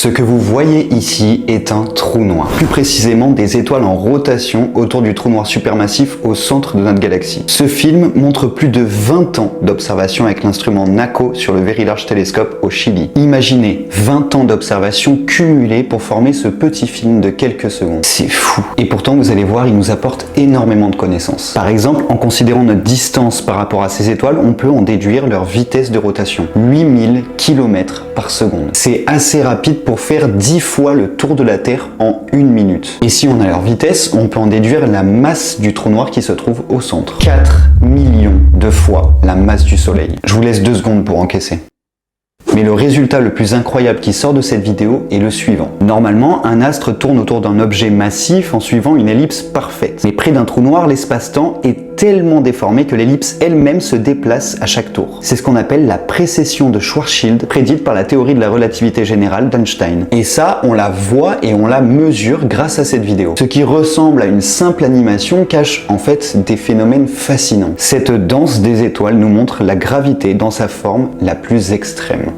Ce que vous voyez ici est un trou noir, plus précisément des étoiles en rotation autour du trou noir supermassif au centre de notre galaxie. Ce film montre plus de 20 ans d'observation avec l'instrument NACO sur le Very Large Telescope au Chili. Imaginez 20 ans d'observation cumulées pour former ce petit film de quelques secondes. C'est fou. Et pourtant, vous allez voir, il nous apporte énormément de connaissances. Par exemple, en considérant notre distance par rapport à ces étoiles, on peut en déduire leur vitesse de rotation. 8000 km par seconde. C'est assez rapide pour faire 10 fois le tour de la Terre en 1 minute. Et si on a leur vitesse, on peut en déduire la masse du trou noir qui se trouve au centre. 4 millions de fois la masse du Soleil. Je vous laisse 2 secondes pour encaisser. Mais le résultat le plus incroyable qui sort de cette vidéo est le suivant. Normalement, un astre tourne autour d'un objet massif en suivant une ellipse parfaite. Mais près d'un trou noir, l'espace-temps est tellement déformé que l'ellipse elle-même se déplace à chaque tour. C'est ce qu'on appelle la précession de Schwarzschild, prédite par la théorie de la relativité générale d'Einstein. Et ça, on la voit et on la mesure grâce à cette vidéo. Ce qui ressemble à une simple animation cache en fait des phénomènes fascinants. Cette danse des étoiles nous montre la gravité dans sa forme la plus extrême.